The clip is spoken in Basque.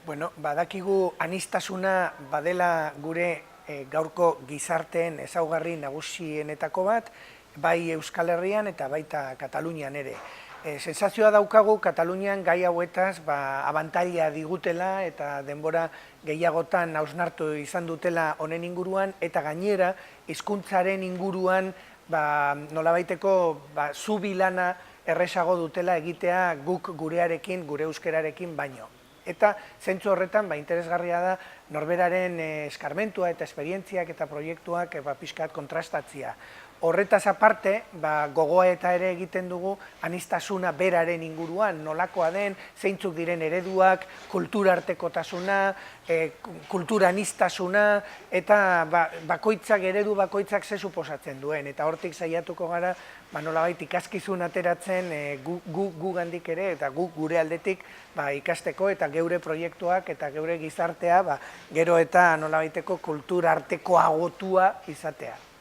Bueno, badakigu aniztasuna badela gure gaurko gizarteen ezaugarri nagusienetako bat, bai Euskal Herrian eta baita Katalunian ere. Sensazioa daukagu Katalunian gai hauetaz abantaila digutela eta denbora gehiagotan hausnartu izan dutela honen inguruan, eta gainera hizkuntzaren inguruan nolabaiteko zubilana erresago dutela egitea guk gurearekin, gure euskerarekin baino. Eta zentzu horretan interesgarria da norberaren eskarmentua eta esperientziak eta proiektuak pixkat kontrastatzia. Horretaz aparte, gogoa eta ere egiten dugu aniztasuna beraren inguruan, nolakoa den, zeintzuk diren ereduak, kulturartekotasuna, kultura aniztasuna, eta bakoitzak, eredu bakoitzak ze suposatzen duen. Eta hortik saiatuko gara, nolabait ikaskizun ateratzen gu gandik ere, eta gu gure aldetik ikasteko eta geure proiektuak eta geure gizartea gero eta nolabaiteko kulturartekoagotua izatea.